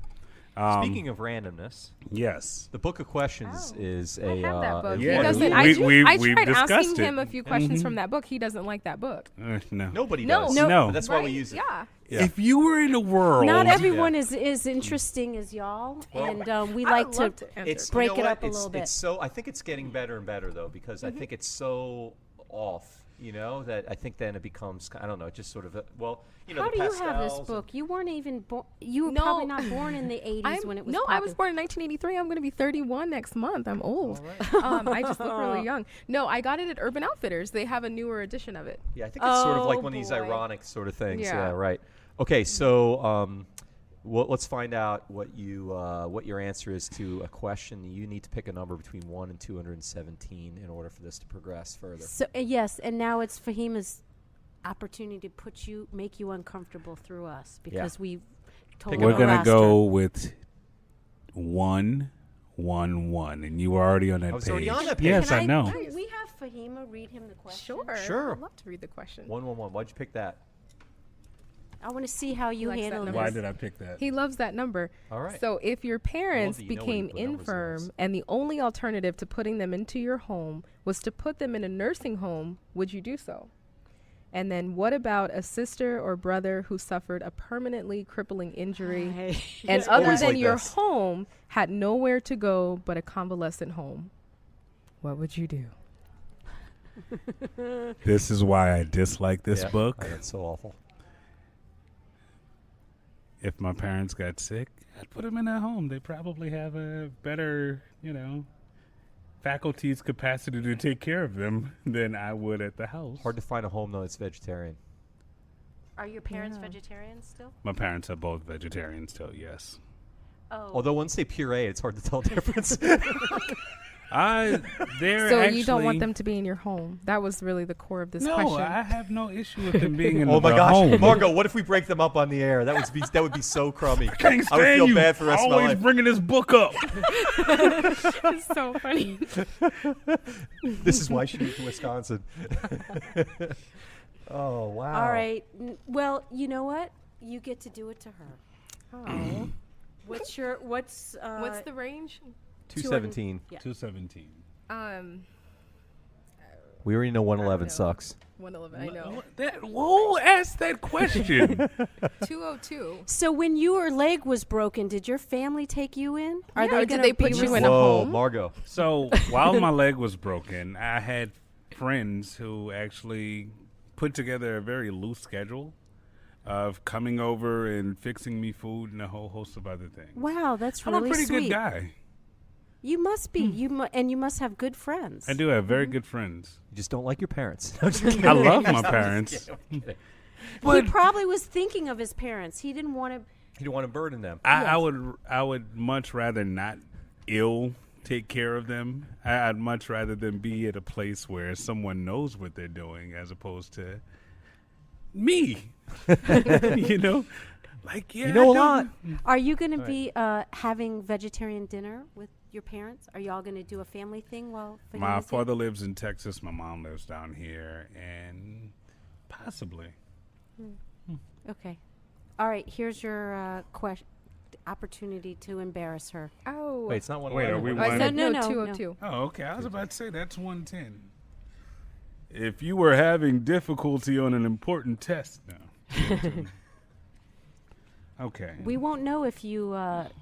Speaking of randomness, yes, the book of questions is I a. have that book. yeah, He doesn't. we've I tried discussed asking it. him a few questions from that book. He doesn't like that book. no. Nobody No, does. no. But that's why we Right, use it. Yeah. Yeah. If you were in a world, Not everyone is interesting as y'all, Well, and we I like would to. love to answer. It's break you know it what? up a It's- little bit. It's so I think it's getting better and better though because I think it's so off. You know that I think then it becomes I don't know just sort of How do you have this book? You weren't even born. You were No. probably not born in the '80s when it was. No, I was popular. born in 1983. I'm going to be 31 next month. I'm old. I just look really young. No, I got it at Urban Outfitters. They have a newer edition of it. Yeah, I think it's sort of like Oh, one of these boy. ironic sort of things. Yeah. Yeah, right. Okay, so let's find out what your answer is to a question. You need to pick a number between 1 and 217 in order for this to progress further. So yes, and now it's Fahima's opportunity to make you uncomfortable through us because we've told Pick a we're number. gonna go with 1, 1, 1, and you were already on that I was page. already on that page. Yes, Can I know. Can we have Fahima read him the question? Sure. I'd love to read the question. 111. Why'd you pick that? I want to see how you likes that handle number. Why this. did I pick that? He loves that number. All right. So if your parents that you know when became you put numbers in infirm those. and the only alternative to putting them into your home was to put them in a nursing home, would you do so? And then what about a sister or brother who suffered a permanently crippling injury and It's other always than like your this. home had nowhere to go but a convalescent home? What would you do? This is why I dislike this Yeah, book. That's so awful. If my parents got sick, I'd put them in a home. They probably have a better, faculty's capacity to take care of them than I would at the house. Hard to find a home though that's vegetarian. Are your parents Yeah. vegetarians still? My parents are both vegetarians still, yes. Oh, Although once they puree, it's hard to tell the difference. They're So actually, you don't want them to be in your home. That was really the core of this No, question. I have no issue with them being in Oh my the gosh, home. Margo! What if we break them up on the air? That would be so crummy. Can't I would stand feel you. bad for the rest of my Always life. bringing this book up. It's so funny. This is why she moved to Wisconsin. Oh wow! all right. Well, you know what? You get to do it to her. Oh. What's What's the range? 217. Yeah. 217. We already know 111 know. sucks. 111. I know. Who asked that question? 202. So when your leg was broken, did your family take you in? Are Yeah, they did gonna they be put you in res- a Whoa, home? Margo. So while my leg was broken, I had friends who actually put together a very loose schedule of coming over and fixing me food and a whole host of other things. Wow, that's I'm really a pretty sweet. good guy. You must be. And you must have good friends. I do have very good friends. You just don't like your parents. I love my parents. He But probably was thinking of his parents. He didn't want to. You don't want to burden them. I would much rather not take care of them. I'd much rather them be at a place where someone knows what they're doing as opposed to me. Like, yeah, You know I a do. lot. Are you going to be having vegetarian dinner with your parents? Are y'all going to do a family thing while? My Fahima's here? father lives in Texas. My mom lives down here, and possibly. Okay. All right. Here's your opportunity to embarrass her. Oh. Wait, it's not one. Wait, are we I one? said No, no, no, 202. Oh, okay. I was about to say that's 110. If you were having difficulty on an important test, no. Okay. We won't know if you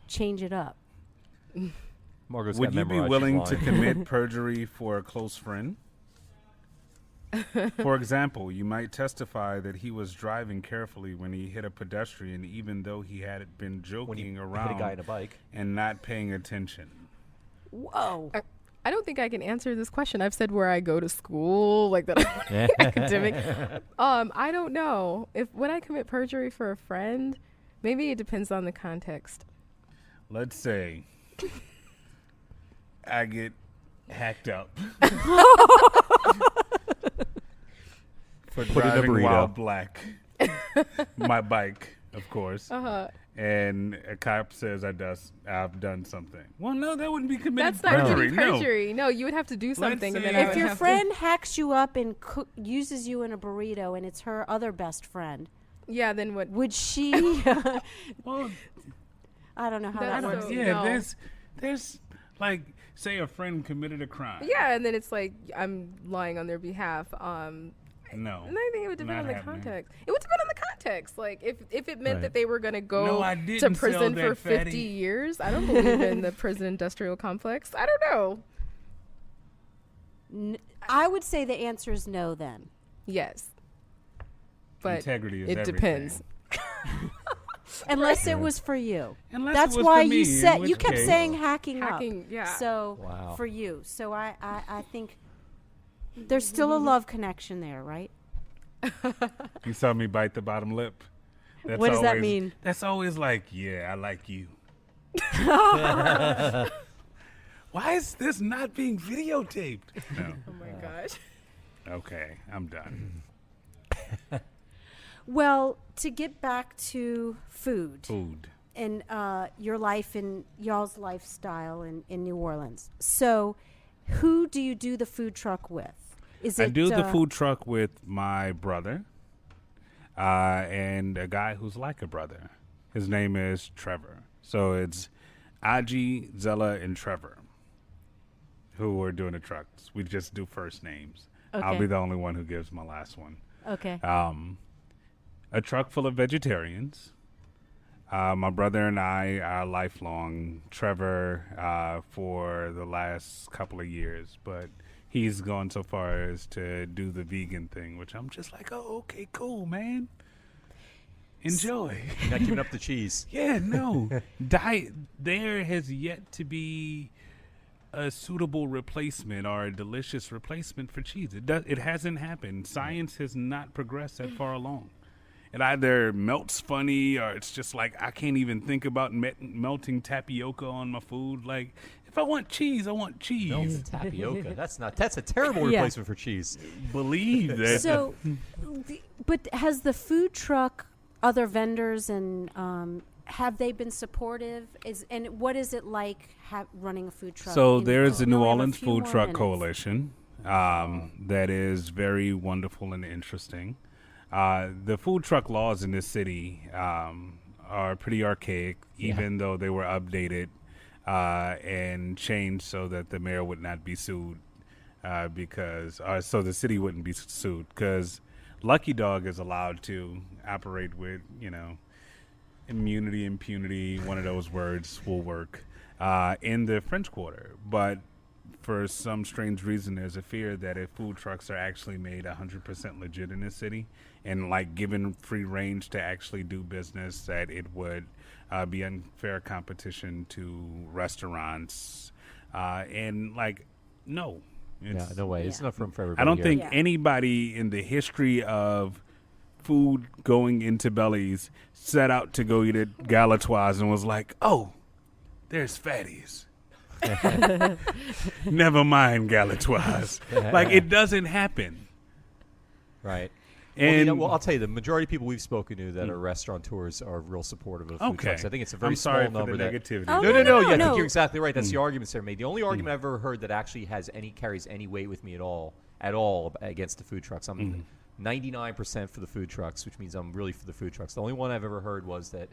change it up. Margo's Would got you be memorized, willing she's to lying. commit perjury for a close friend? For example, you might testify that he was driving carefully when he hit a pedestrian, even though he had been joking when you around hit a guy in a bike? and not paying attention. Whoa. I don't think I can answer this question. I've said where I go to school, like that academic. I don't know. Would I commit perjury for a friend? Maybe it depends on the context. Let's say I get hacked up for Put in a driving burrito. while black. My bike, of course. Uh-huh. And a cop says I've done something. Well, no, that wouldn't be committed That's not perjury. committing perjury. No, you would have to do something. And say- then I If would your have friend hacks you up and uses you in a burrito and it's her other best friend, yeah, then what? would she? Well, I don't know how That's that works. so- yeah, no. there's like, say a friend committed a crime. Yeah, and then it's like I'm lying on their behalf. No. And I think it would depend not on the happening. context. It would depend on the context. Like if it meant Right. that they were going to No, go I to didn't sell prison for that 50 fatty. years. I don't believe in the prison industrial complex. I don't know. I would say the answer is no then. Yes. But Integrity is it everything. depends. Unless it was for you. Unless That's it was why for me, you in said which you kept case- saying hacking Hacking, up. yeah. So Wow. for you. So I think there's still a love connection there, right? You saw me bite the bottom lip. That's What does that always- mean? That's always like, yeah, I like you. Why is this not being videotaped? No. Oh my gosh. Okay, I'm done. Well, to get back to food Food. and your life and y'all's lifestyle in New Orleans. So, who do you do the food truck with? Is it I do the food truck with my brother and a guy who's like a brother. His name is Trevor. So it's Aiji, Zella, and Trevor who are doing the trucks. We just do first names. I'll Okay. be the only one who gives my last one. Okay. A truck full of vegetarians. My brother and I are lifelong. Trevor for the last couple of years, but he's gone so far as to do the vegan thing, which I'm just like, oh, okay, cool, man. Enjoy. You're not giving up the cheese. Yeah, no. There has yet to be a suitable replacement or a delicious replacement for cheese. It hasn't happened. Science has not progressed that far along. It either melts funny or it's just like I can't even think about melting tapioca on my food. Like, if I want cheese, I want cheese. Melted tapioca. That's a terrible Yeah. replacement for cheese. Believe that. So, but has the food truck other vendors and have they been supportive? And what is it like running a food truck? So in there's the New New Orleans? Orleans We have a few Food more Truck minutes. Coalition that is very wonderful and interesting. The food truck laws in this city are pretty archaic, even though they were updated and changed so that the mayor would not be sued so the city wouldn't be sued because Lucky Dog is allowed to operate with, impunity, one of those words will work in the French Quarter. But for some strange reason, there's a fear that if food trucks are actually made 100% legit in this city and like given free range to actually do business, that it would be unfair competition to restaurants. And like, no. Yeah, no way. It's Yeah. not room for everybody. I don't here. think Yeah. anybody in the history of food going into bellies set out to go eat at Galatoire's and was like, oh, there's fatties. Never mind Galatoire's. Like, it doesn't happen. Right. And Well, I'll tell you, the majority of people we've spoken to that are restaurateurs are real supportive of food okay. trucks. I think it's a very I'm sorry small for number the that. negativity. Oh, No. Yeah, I no. think you're exactly right. That's the arguments they're made. The only argument I've ever heard that actually carries any weight with me at all against the food trucks. I'm 99% for the food trucks, which means I'm really for the food trucks. The only one I've ever heard was that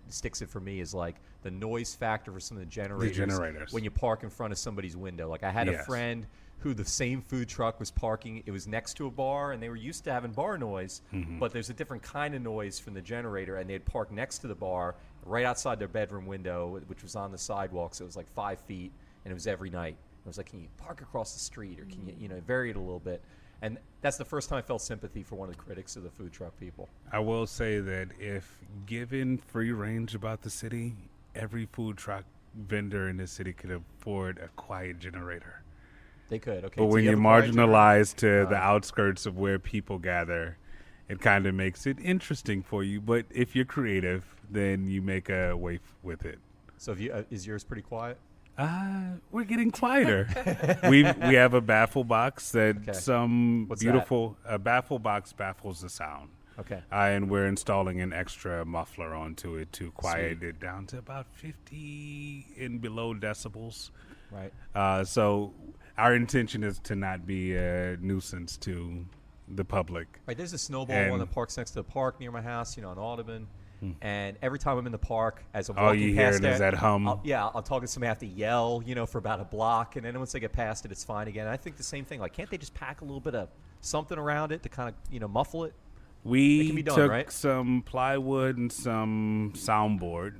sticks it for me is like the noise factor for some of the generators. When you park in front of somebody's window. Like I had a friend who the same food truck was parking. It was next to a bar, and they were used to having bar noise, but there's a different kind of noise from the generator, and they'd park next to the bar right outside their bedroom window, which was on the sidewalk, so it was like 5 feet, and it was every night. It was like, can you park across the street, or can you vary it a little bit? And that's the first time I felt sympathy for one of the critics of the food truck people. I will say that if given free range about the city, every food truck vendor in the city could afford a quiet generator. They could, okay. But when you're marginalized to the outskirts of where people gather, it kind of makes it interesting for you. But if you're creative, then you make a way with it. So is yours pretty quiet? We're getting quieter. we have a baffle box that a baffle box baffles the sound. Okay. And we're installing an extra muffler onto it to quiet it down to about 50 and below decibels. Right. So our intention is to not be a nuisance to the public. Right. There's a snowball one that parks next to the park near my house, on Audubon. And every time I'm in the park, as I'm walking past it, is that hum. I'll talk to somebody, I have to yell, for about a block, and then once I get past it, it's fine again. And I think the same thing. Like, can't they just pack a little bit of something around it to kind of, muffle it? We can be done, took right? some plywood and some soundboard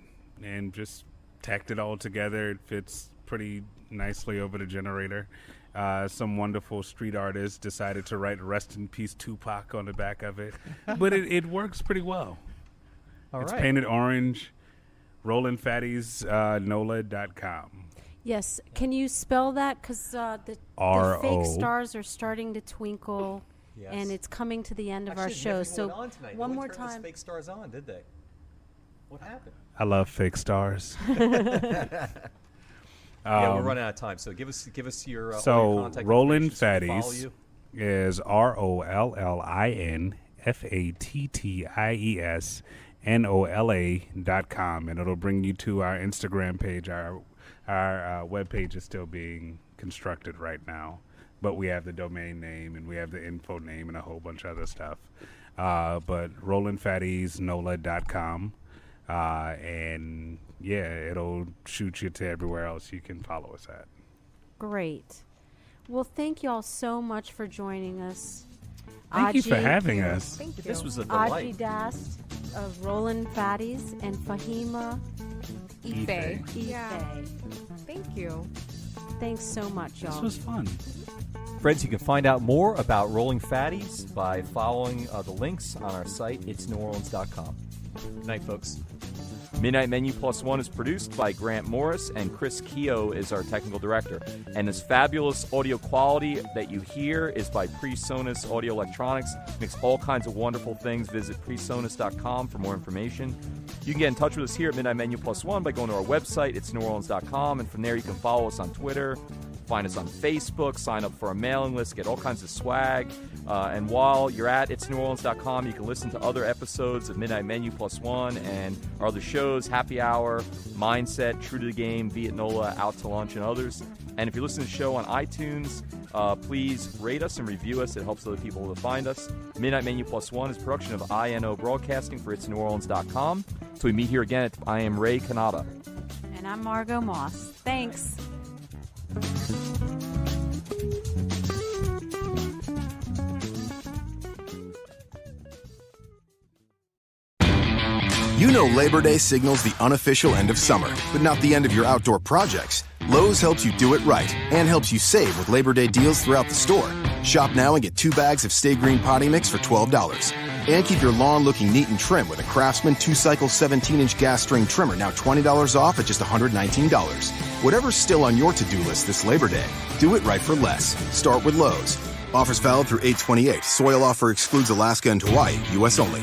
and just tacked it all together. It fits pretty nicely over the generator. Some wonderful street artists decided to write "Rest in Peace Tupac" on the back of it, but it works pretty well. It's painted orange. Rollin Fatties, NOLA.com. Yes. Can you spell that? Because the fake stars are starting to twinkle, and it's coming to the end of our show. So one more time. Those fake stars on, did they? What happened? I love fake stars. We're running out of time. So give us your contact Rollin information Fatties is ROLLIN FATTIES NOLA.com, and it'll bring you to our Instagram page. Our web page is still being constructed right now, but we have the domain name and we have the info name and a whole bunch of other stuff. But Rollin Fatties, NOLA.com, and it'll shoot you to everywhere else you can follow us at. Great. Well, thank you all so much for joining us. Thank you for having us. Thank you. This was a delight. Aiji Daste of Rollin Fatties and Fahima Ife. Yeah. Thank you. Thanks so much, y'all. This was fun. Friends, you can find out more about Rollin Fatties by following the links on our site, itsneworleans.com. Good night, folks. Midnight Menu Plus One is produced by Grant Morris, and Chris Keogh is our technical director. And this fabulous audio quality that you hear is by PreSonus Audio Electronics. Makes all kinds of wonderful things. Visit presonus.com for more information. You can get in touch with us here at Midnight Menu Plus One by going to our website, itsneworleans.com, and from there you can follow us on Twitter, find us on Facebook, sign up for our mailing list, get all kinds of swag. And while you're at itsneworleans.com, you can listen to other episodes of Midnight Menu Plus One and our other shows, Happy Hour, Mindset, True to the Game, Be at NOLA, Out to Lunch, and others. And if you listen to the show on iTunes, please rate us and review us. It helps other people to find us. Midnight Menu Plus One is a production of INO Broadcasting for itsneworleans.com. So we meet here again. I am Ray Kanata. And I'm Margo Moss. Thanks. You know Labor Day signals the unofficial end of summer, but not the end of your outdoor projects. Lowe's helps you do it right and helps you save with Labor Day deals throughout the store. Shop now and get 2 bags of Stay Green potty mix for $12. And keep your lawn looking neat and trim with a Craftsman 2-cycle 17-inch gas string trimmer, now $20 off at just $119. Whatever's still on your to-do list this Labor Day, do it right for less. Start with Lowe's. Offers valid through 8/28. Soil offer excludes Alaska and Hawaii. U.S. only.